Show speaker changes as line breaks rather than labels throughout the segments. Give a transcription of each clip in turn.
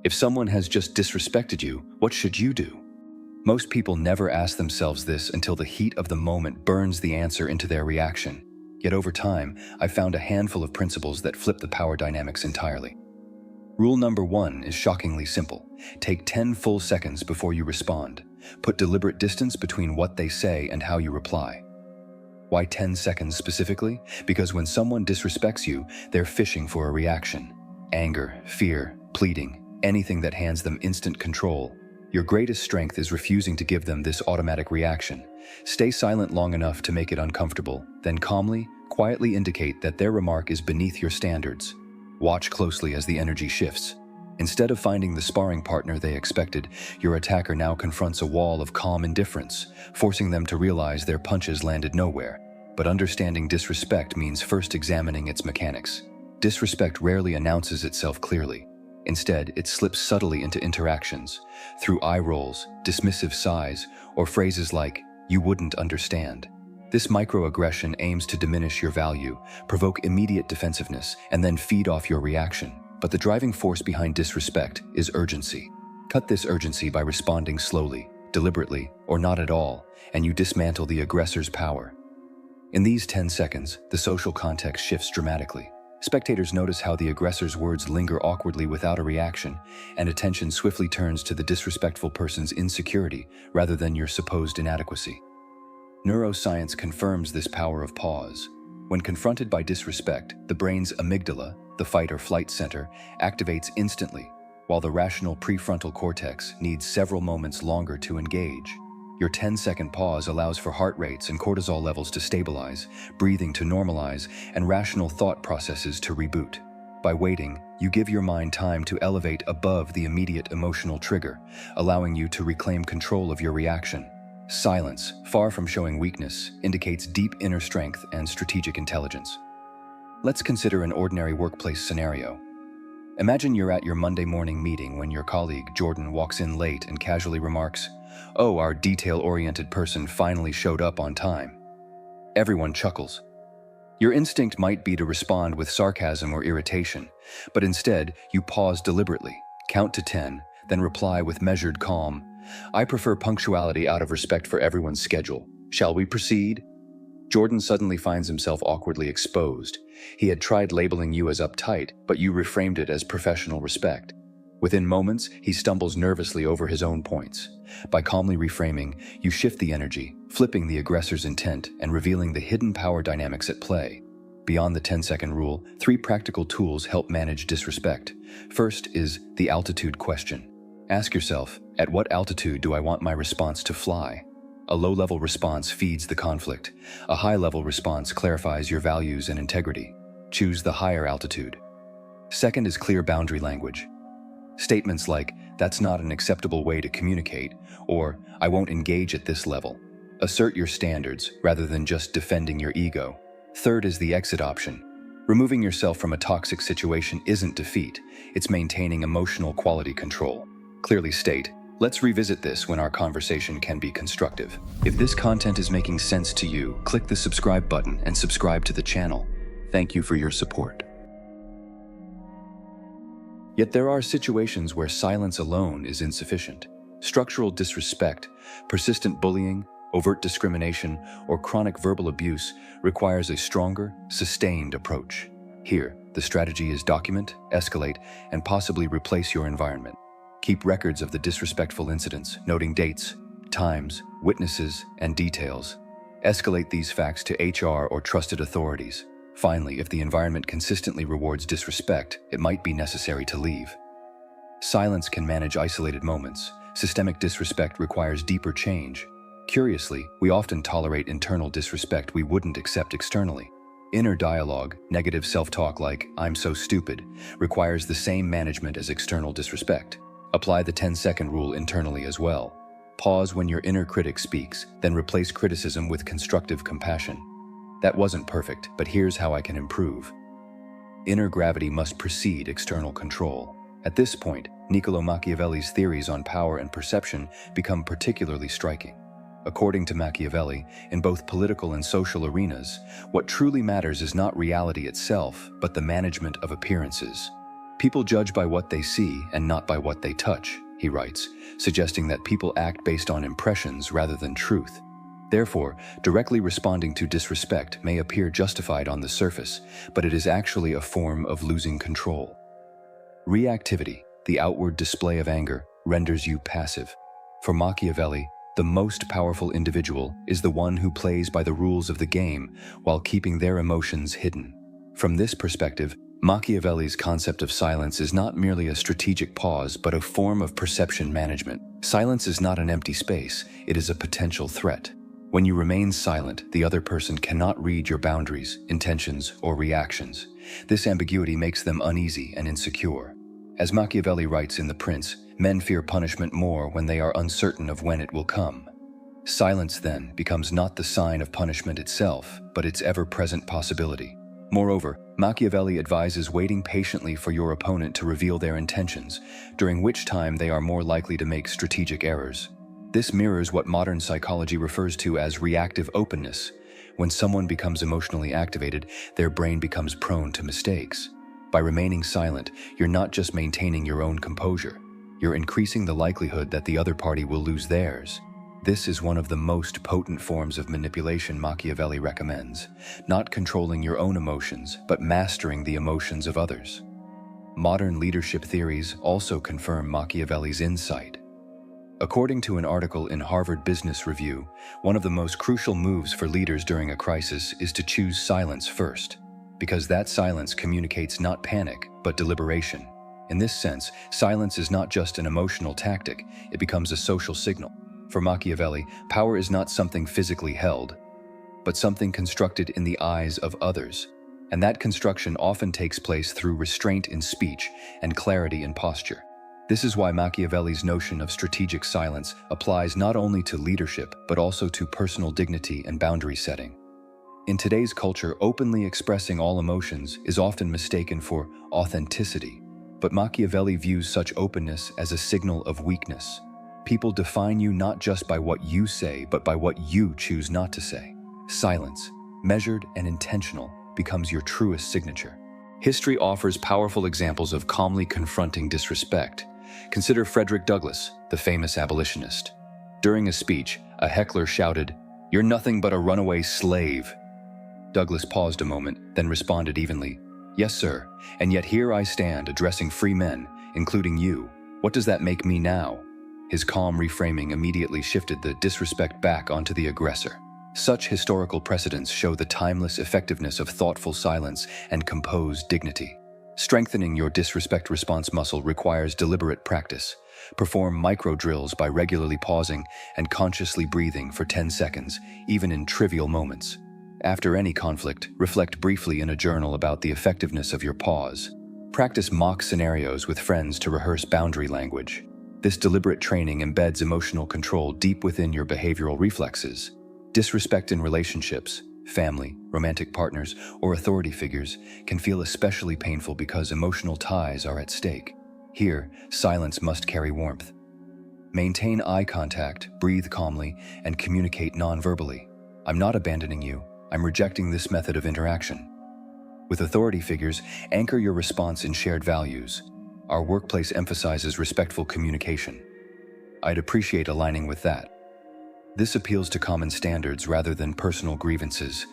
If someone has just disrespected you, what should you do? Most people never ask themselves this until the heat of the moment burns the answer into their reaction. Yet over time, I've found a handful of principles that flip the power dynamics entirely. Rule number 1 is shockingly simple. Take 10 full seconds before you respond. Put deliberate distance between what they say and how you reply. Why 10 seconds specifically? Because when someone disrespects you, they're fishing for a reaction. Anger, fear, pleading, anything that hands them instant control. Your greatest strength is refusing to give them this automatic reaction. Stay silent long enough to make it uncomfortable, then calmly, quietly indicate that their remark is beneath your standards. Watch closely as the energy shifts. Instead of finding the sparring partner they expected, your attacker now confronts a wall of calm indifference, forcing them to realize their punches landed nowhere. But understanding disrespect means first examining its mechanics. Disrespect rarely announces itself clearly. Instead, it slips subtly into interactions, through eye rolls, dismissive sighs, or phrases like, "You wouldn't understand." This microaggression aims to diminish your value, provoke immediate defensiveness, and then feed off your reaction. But the driving force behind disrespect is urgency. Cut this urgency by responding slowly, deliberately, or not at all, and you dismantle the aggressor's power. In these 10 seconds, the social context shifts dramatically. Spectators notice how the aggressor's words linger awkwardly without a reaction, and attention swiftly turns to the disrespectful person's insecurity rather than your supposed inadequacy. Neuroscience confirms this power of pause. When confronted by disrespect, the brain's amygdala, the fight or flight center, activates instantly, while the rational prefrontal cortex needs several moments longer to engage. Your 10-second pause allows for heart rates and cortisol levels to stabilize, breathing to normalize, and rational thought processes to reboot. By waiting, you give your mind time to elevate above the immediate emotional trigger, allowing you to reclaim control of your reaction. Silence, far from showing weakness, indicates deep inner strength and strategic intelligence. Let's consider an ordinary workplace scenario. Imagine you're at your Monday morning meeting when your colleague, Jordan, walks in late and casually remarks, "Oh, our detail-oriented person finally showed up on time." Everyone chuckles. Your instinct might be to respond with sarcasm or irritation, but instead, you pause deliberately, count to 10, then reply with measured calm, "I prefer punctuality out of respect for everyone's schedule. Shall we proceed?" Jordan suddenly finds himself awkwardly exposed. He had tried labeling you as uptight, but you reframed it as professional respect. Within moments, he stumbles nervously over his own points. By calmly reframing, you shift the energy, flipping the aggressor's intent and revealing the hidden power dynamics at play. Beyond the 10-second rule, 3 practical tools help manage disrespect. First is the altitude question. Ask yourself, at what altitude do I want my response to fly? A low-level response feeds the conflict. A high-level response clarifies your values and integrity. Choose the higher altitude. Second is clear boundary language. Statements like, "That's not an acceptable way to communicate," or "I won't engage at this level." Assert your standards rather than just defending your ego. Third is the exit option. Removing yourself from a toxic situation isn't defeat, it's maintaining emotional quality control. Clearly state, "Let's revisit this when our conversation can be constructive." If this content is making sense to you, click the subscribe button and subscribe to the channel. Thank you for your support. Yet there are situations where silence alone is insufficient. Structural disrespect, persistent bullying, overt discrimination, or chronic verbal abuse requires a stronger, sustained approach. Here, the strategy is document, escalate, and possibly replace your environment. Keep records of the disrespectful incidents, noting dates, times, witnesses, and details. Escalate these facts to HR or trusted authorities. Finally, if the environment consistently rewards disrespect, it might be necessary to leave. Silence can manage isolated moments. Systemic disrespect requires deeper change. Curiously, we often tolerate internal disrespect we wouldn't accept externally. Inner dialogue, negative self-talk like, "I'm so stupid," requires the same management as external disrespect. Apply the 10-second rule internally as well. Pause when your inner critic speaks, then replace criticism with constructive compassion. "That wasn't perfect, but here's how I can improve." Inner gravity must precede external control. At this point, Niccolò Machiavelli's theories on power and perception become particularly striking. According to Machiavelli, in both political and social arenas, what truly matters is not reality itself, but the management of appearances. People judge by what they see and not by what they touch, he writes, suggesting that people act based on impressions rather than truth. Therefore, directly responding to disrespect may appear justified on the surface, but it is actually a form of losing control. Reactivity, the outward display of anger, renders you passive. For Machiavelli, the most powerful individual is the one who plays by the rules of the game while keeping their emotions hidden. From this perspective, Machiavelli's concept of silence is not merely a strategic pause, but a form of perception management. Silence is not an empty space, it is a potential threat. When you remain silent, the other person cannot read your boundaries, intentions, or reactions. This ambiguity makes them uneasy and insecure. As Machiavelli writes in The Prince, men fear punishment more when they are uncertain of when it will come. Silence, then, becomes not the sign of punishment itself, but its ever-present possibility. Moreover, Machiavelli advises waiting patiently for your opponent to reveal their intentions, during which time they are more likely to make strategic errors. This mirrors what modern psychology refers to as reactive openness. When someone becomes emotionally activated, their brain becomes prone to mistakes. By remaining silent, you're not just maintaining your own composure, you're increasing the likelihood that the other party will lose theirs. This is one of the most potent forms of manipulation Machiavelli recommends, not controlling your own emotions, but mastering the emotions of others. Modern leadership theories also confirm Machiavelli's insight. According to an article in Harvard Business Review, one of the most crucial moves for leaders during a crisis is to choose silence first, because that silence communicates not panic, but deliberation. In this sense, silence is not just an emotional tactic, it becomes a social signal. For Machiavelli, power is not something physically held, but something constructed in the eyes of others, and that construction often takes place through restraint in speech and clarity in posture. This is why Machiavelli's notion of strategic silence applies not only to leadership, but also to personal dignity and boundary setting. In today's culture, openly expressing all emotions is often mistaken for authenticity, but Machiavelli views such openness as a signal of weakness. People define you not just by what you say, but by what you choose not to say. Silence, measured and intentional, becomes your truest signature. History offers powerful examples of calmly confronting disrespect. Consider Frederick Douglass, the famous abolitionist. During a speech, a heckler shouted, "You're nothing but a runaway slave." Douglass paused a moment, then responded evenly, "Yes, sir, and yet here I stand addressing free men, including you. What does that make me now?" His calm reframing immediately shifted the disrespect back onto the aggressor. Such historical precedents show the timeless effectiveness of thoughtful silence and composed dignity. Strengthening your disrespect response muscle requires deliberate practice. Perform micro-drills by regularly pausing and consciously breathing for 10 seconds, even in trivial moments. After any conflict, reflect briefly in a journal about the effectiveness of your pause. Practice mock scenarios with friends to rehearse boundary language. This deliberate training embeds emotional control deep within your behavioral reflexes. Disrespect in relationships, family, romantic partners, or authority figures can feel especially painful because emotional ties are at stake. Here, silence must carry warmth. Maintain eye contact, breathe calmly, and communicate non-verbally. "I'm not abandoning you, I'm rejecting this method of interaction." With authority figures, anchor your response in shared values. Our workplace emphasizes respectful communication. I'd appreciate aligning with that. This appeals to common standards rather than personal grievances.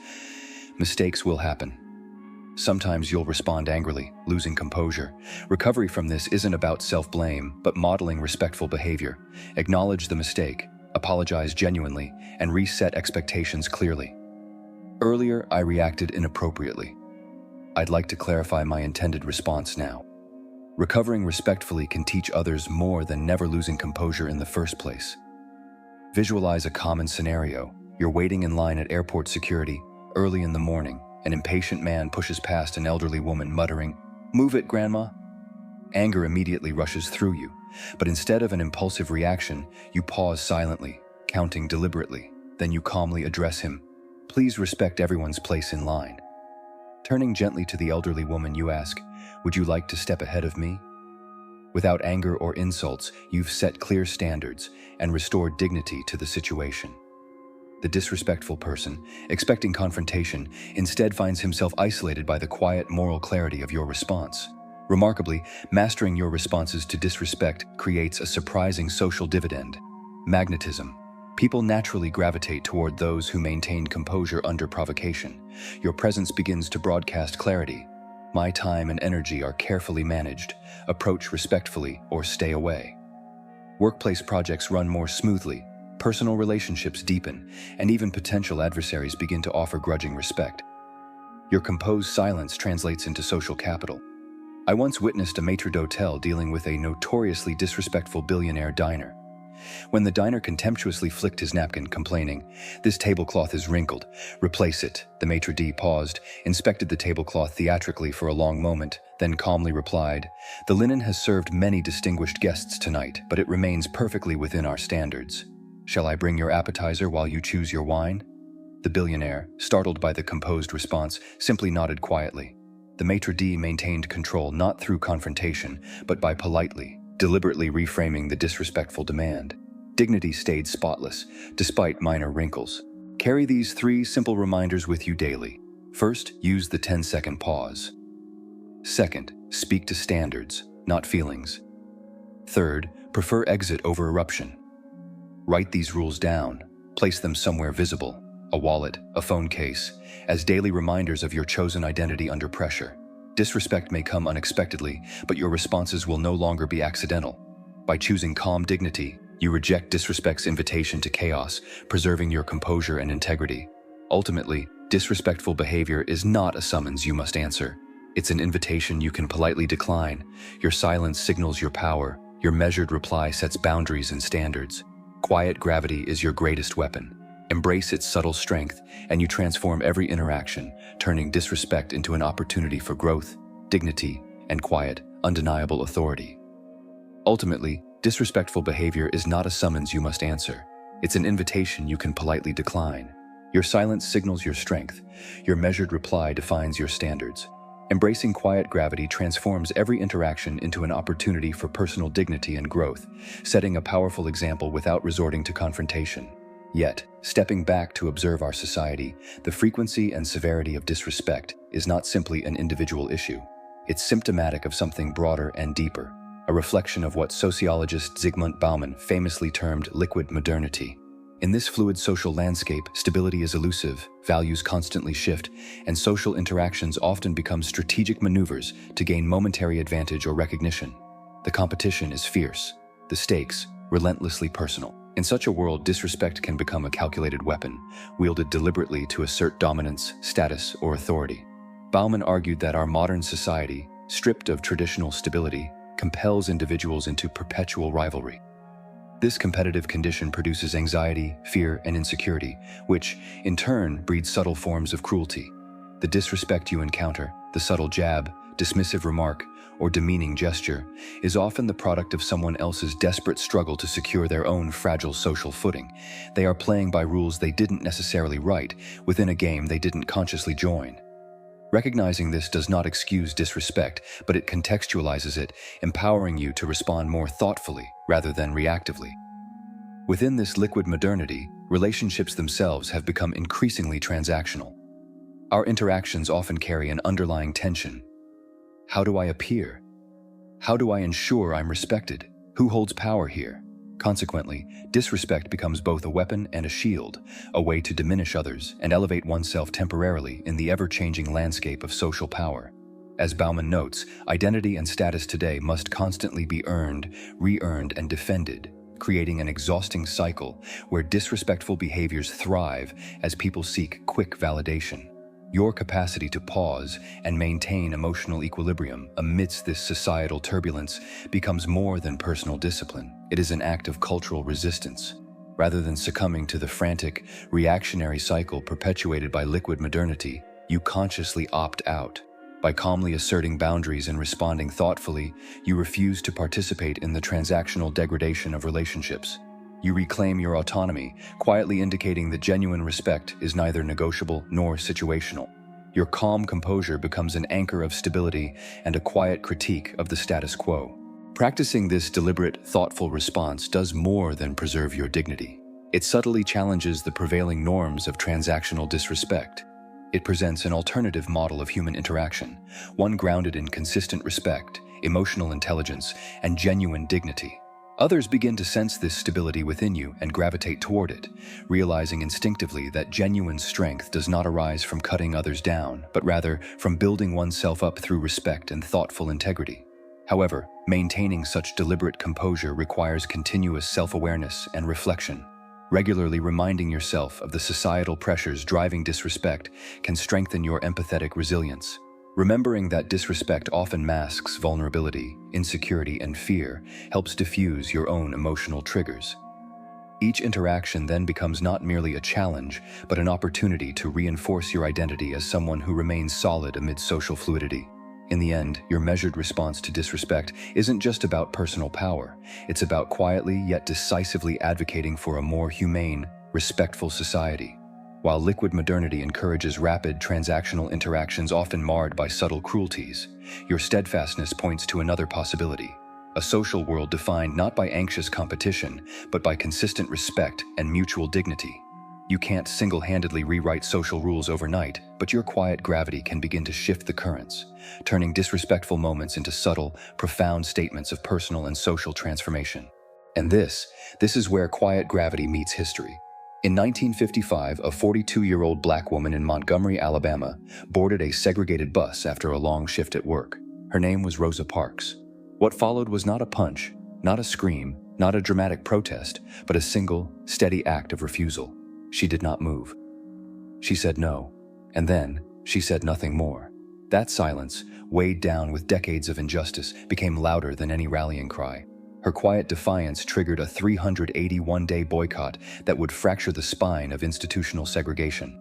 Mistakes will happen. Sometimes you'll respond angrily, losing composure. Recovery from this isn't about self-blame, but modeling respectful behavior. Acknowledge the mistake, apologize genuinely, and reset expectations clearly. Earlier, I reacted inappropriately. I'd like to clarify my intended response now. Recovering respectfully can teach others more than never losing composure in the first place. Visualize a common scenario. You're waiting in line at airport security. Early in the morning, an impatient man pushes past an elderly woman muttering, "Move it, Grandma." Anger immediately rushes through you, but instead of an impulsive reaction, you pause silently, counting deliberately. Then you calmly address him, "Please respect everyone's place in line." Turning gently to the elderly woman, you ask, "Would you like to step ahead of me?" Without anger or insults, you've set clear standards and restored dignity to the situation. The disrespectful person, expecting confrontation, instead finds himself isolated by the quiet moral clarity of your response. Remarkably, mastering your responses to disrespect creates a surprising social dividend: magnetism. People naturally gravitate toward those who maintain composure under provocation. Your presence begins to broadcast clarity. My time and energy are carefully managed. Approach respectfully or stay away. Workplace projects run more smoothly. Personal relationships deepen, and even potential adversaries begin to offer grudging respect. Your composed silence translates into social capital. I once witnessed a maître d'hôtel dealing with a notoriously disrespectful billionaire diner. When the diner contemptuously flicked his napkin, complaining, "This tablecloth is wrinkled, replace it," the maitre d' paused, inspected the tablecloth theatrically for a long moment, then calmly replied, "The linen has served many distinguished guests tonight, but it remains perfectly within our standards. Shall I bring your appetizer while you choose your wine?" The billionaire, startled by the composed response, simply nodded quietly. The maitre d' maintained control not through confrontation, but by politely, deliberately reframing the disrespectful demand. Dignity stayed spotless, despite minor wrinkles. Carry these 3 simple reminders with you daily. First, use the 10-second pause. Second, speak to standards, not feelings. Third, prefer exit over eruption. Write these rules down. Place them somewhere visible: a wallet, a phone case, as daily reminders of your chosen identity under pressure. Disrespect may come unexpectedly, but your responses will no longer be accidental. By choosing calm dignity, you reject disrespect's invitation to chaos, preserving your composure and integrity. Ultimately, disrespectful behavior is not a summons you must answer. It's an invitation you can politely decline. Your silence signals your power. Your measured reply sets boundaries and standards. Quiet gravity is your greatest weapon. Embrace its subtle strength, and you transform every interaction, turning disrespect into an opportunity for growth, dignity, and quiet, undeniable authority. Ultimately, disrespectful behavior is not a summons you must answer. It's an invitation you can politely decline. Your silence signals your strength. Your measured reply defines your standards. Embracing quiet gravity transforms every interaction into an opportunity for personal dignity and growth, setting a powerful example without resorting to confrontation. Yet, stepping back to observe our society, the frequency and severity of disrespect is not simply an individual issue. It's symptomatic of something broader and deeper, a reflection of what sociologist Zygmunt Bauman famously termed liquid modernity. In this fluid social landscape, stability is elusive, values constantly shift, and social interactions often become strategic maneuvers to gain momentary advantage or recognition. The competition is fierce, the stakes relentlessly personal. In such a world, disrespect can become a calculated weapon, wielded deliberately to assert dominance, status, or authority. Bauman argued that our modern society, stripped of traditional stability, compels individuals into perpetual rivalry. This competitive condition produces anxiety, fear, and insecurity, which, in turn, breeds subtle forms of cruelty. The disrespect you encounter, the subtle jab, dismissive remark, or demeaning gesture, is often the product of someone else's desperate struggle to secure their own fragile social footing. They are playing by rules they didn't necessarily write, within a game they didn't consciously join. Recognizing this does not excuse disrespect, but it contextualizes it, empowering you to respond more thoughtfully rather than reactively. Within this liquid modernity, relationships themselves have become increasingly transactional. Our interactions often carry an underlying tension. How do I appear? How do I ensure I'm respected? Who holds power here? Consequently, disrespect becomes both a weapon and a shield, a way to diminish others and elevate oneself temporarily in the ever-changing landscape of social power. As Bauman notes, identity and status today must constantly be earned, re-earned, and defended, creating an exhausting cycle where disrespectful behaviors thrive as people seek quick validation. Your capacity to pause and maintain emotional equilibrium amidst this societal turbulence becomes more than personal discipline. It is an act of cultural resistance. Rather than succumbing to the frantic, reactionary cycle perpetuated by liquid modernity, you consciously opt out. By calmly asserting boundaries and responding thoughtfully, you refuse to participate in the transactional degradation of relationships. You reclaim your autonomy, quietly indicating that genuine respect is neither negotiable nor situational. Your calm composure becomes an anchor of stability and a quiet critique of the status quo. Practicing this deliberate, thoughtful response does more than preserve your dignity. It subtly challenges the prevailing norms of transactional disrespect. It presents an alternative model of human interaction, one grounded in consistent respect, emotional intelligence, and genuine dignity. Others begin to sense this stability within you and gravitate toward it, realizing instinctively that genuine strength does not arise from cutting others down, but rather from building oneself up through respect and thoughtful integrity. However, maintaining such deliberate composure requires continuous self-awareness and reflection. Regularly reminding yourself of the societal pressures driving disrespect can strengthen your empathetic resilience. Remembering that disrespect often masks vulnerability, insecurity, and fear helps diffuse your own emotional triggers. Each interaction then becomes not merely a challenge, but an opportunity to reinforce your identity as someone who remains solid amid social fluidity. In the end, your measured response to disrespect isn't just about personal power. It's about quietly yet decisively advocating for a more humane, respectful society. While liquid modernity encourages rapid transactional interactions often marred by subtle cruelties, your steadfastness points to another possibility: a social world defined not by anxious competition, but by consistent respect and mutual dignity. You can't single-handedly rewrite social rules overnight, but your quiet gravity can begin to shift the currents, turning disrespectful moments into subtle, profound statements of personal and social transformation. And this is where quiet gravity meets history. In 1955, a 42-year-old black woman in Montgomery, Alabama, boarded a segregated bus after a long shift at work. Her name was Rosa Parks. What followed was not a punch, not a scream, not a dramatic protest, but a single, steady act of refusal. She did not move. She said no, and then she said nothing more. That silence, weighed down with decades of injustice, became louder than any rallying cry. Her quiet defiance triggered a 381-day boycott that would fracture the spine of institutional segregation.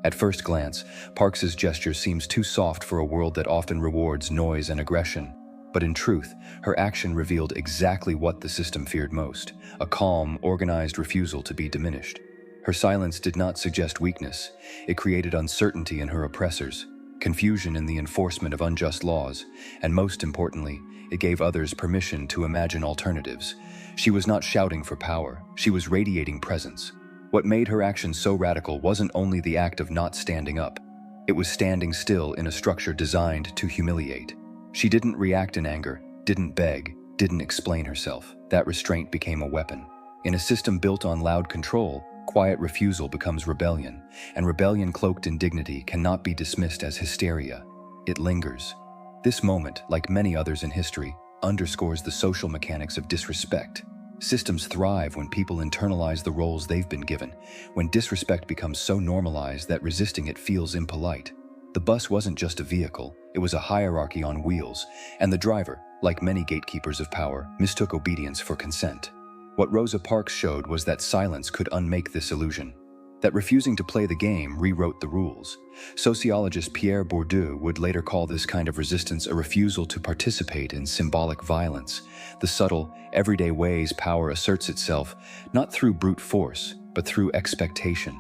At first glance, Parks's gesture seems too soft for a world that often rewards noise and aggression. But in truth, her action revealed exactly what the system feared most: a calm, organized refusal to be diminished. Her silence did not suggest weakness. It created uncertainty in her oppressors, confusion in the enforcement of unjust laws, and most importantly, it gave others permission to imagine alternatives. She was not shouting for power, she was radiating presence. What made her action so radical wasn't only the act of not standing up. It was standing still in a structure designed to humiliate. She didn't react in anger, didn't beg, didn't explain herself. That restraint became a weapon. In a system built on loud control, quiet refusal becomes rebellion, and rebellion cloaked in dignity cannot be dismissed as hysteria. It lingers. This moment, like many others in history, underscores the social mechanics of disrespect. Systems thrive when people internalize the roles they've been given, when disrespect becomes so normalized that resisting it feels impolite. The bus wasn't just a vehicle, it was a hierarchy on wheels, and the driver, like many gatekeepers of power, mistook obedience for consent. What Rosa Parks showed was that silence could unmake this illusion, that refusing to play the game rewrote the rules. Sociologist Pierre Bourdieu would later call this kind of resistance a refusal to participate in symbolic violence, the subtle, everyday ways power asserts itself, not through brute force, but through expectation.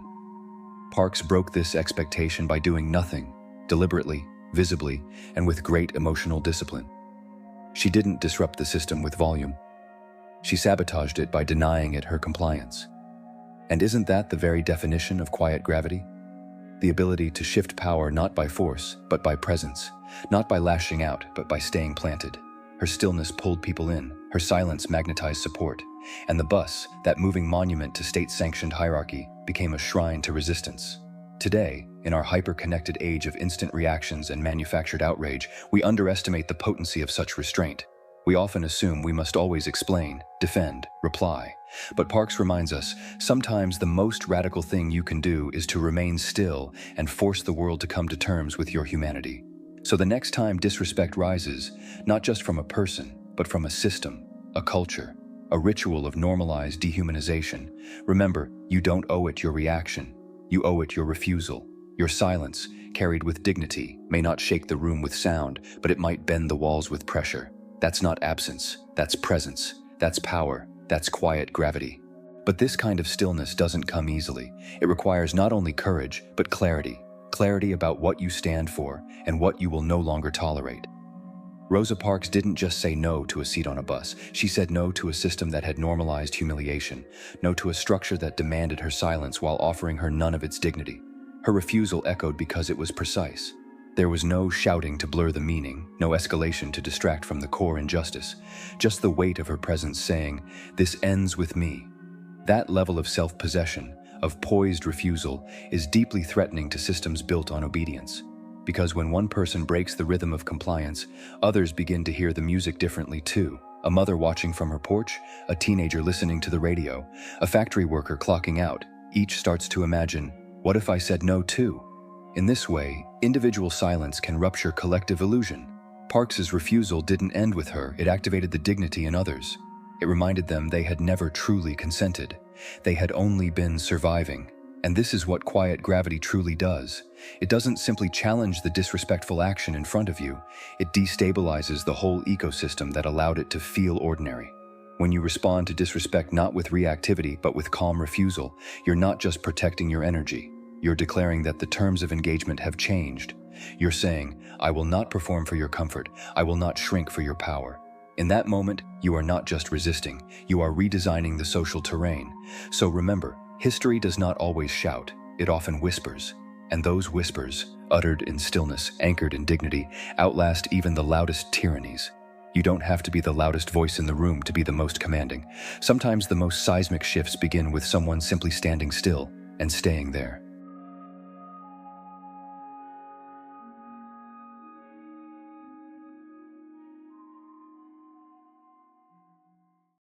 Parks broke this expectation by doing nothing, deliberately, visibly, and with great emotional discipline. She didn't disrupt the system with volume. She sabotaged it by denying it her compliance. And isn't that the very definition of quiet gravity? The ability to shift power not by force, but by presence, not by lashing out, but by staying planted. Her stillness pulled people in, her silence magnetized support, and the bus, that moving monument to state-sanctioned hierarchy, became a shrine to resistance. Today, in our hyper-connected age of instant reactions and manufactured outrage, we underestimate the potency of such restraint. We often assume we must always explain, defend, reply. But Parks reminds us, sometimes the most radical thing you can do is to remain still and force the world to come to terms with your humanity. So the next time disrespect rises, not just from a person, but from a system, a culture, a ritual of normalized dehumanization, remember, you don't owe it your reaction. You owe it your refusal. Your silence, carried with dignity, may not shake the room with sound, but it might bend the walls with pressure. That's not absence, that's presence, that's power, that's quiet gravity. But this kind of stillness doesn't come easily. It requires not only courage, but clarity. Clarity about what you stand for and what you will no longer tolerate. Rosa Parks didn't just say no to a seat on a bus. She said no to a system that had normalized humiliation, no to a structure that demanded her silence while offering her none of its dignity. Her refusal echoed because it was precise. There was no shouting to blur the meaning, no escalation to distract from the core injustice, just the weight of her presence saying, "This ends with me." That level of self-possession, of poised refusal, is deeply threatening to systems built on obedience. Because when one person breaks the rhythm of compliance, others begin to hear the music differently too. A mother watching from her porch, a teenager listening to the radio, a factory worker clocking out, each starts to imagine, "What if I said no too?" In this way, individual silence can rupture collective illusion. Parks's refusal didn't end with her, it activated the dignity in others. It reminded them they had never truly consented. They had only been surviving. And this is what quiet gravity truly does. It doesn't simply challenge the disrespectful action in front of you, it destabilizes the whole ecosystem that allowed it to feel ordinary. When you respond to disrespect not with reactivity but with calm refusal, you're not just protecting your energy. You're declaring that the terms of engagement have changed. You're saying, "I will not perform for your comfort. I will not shrink for your power." In that moment, you are not just resisting, you are redesigning the social terrain. So remember, history does not always shout, it often whispers. And those whispers, uttered in stillness, anchored in dignity, outlast even the loudest tyrannies. You don't have to be the loudest voice in the room to be the most commanding. Sometimes the most seismic shifts begin with someone simply standing still and staying there.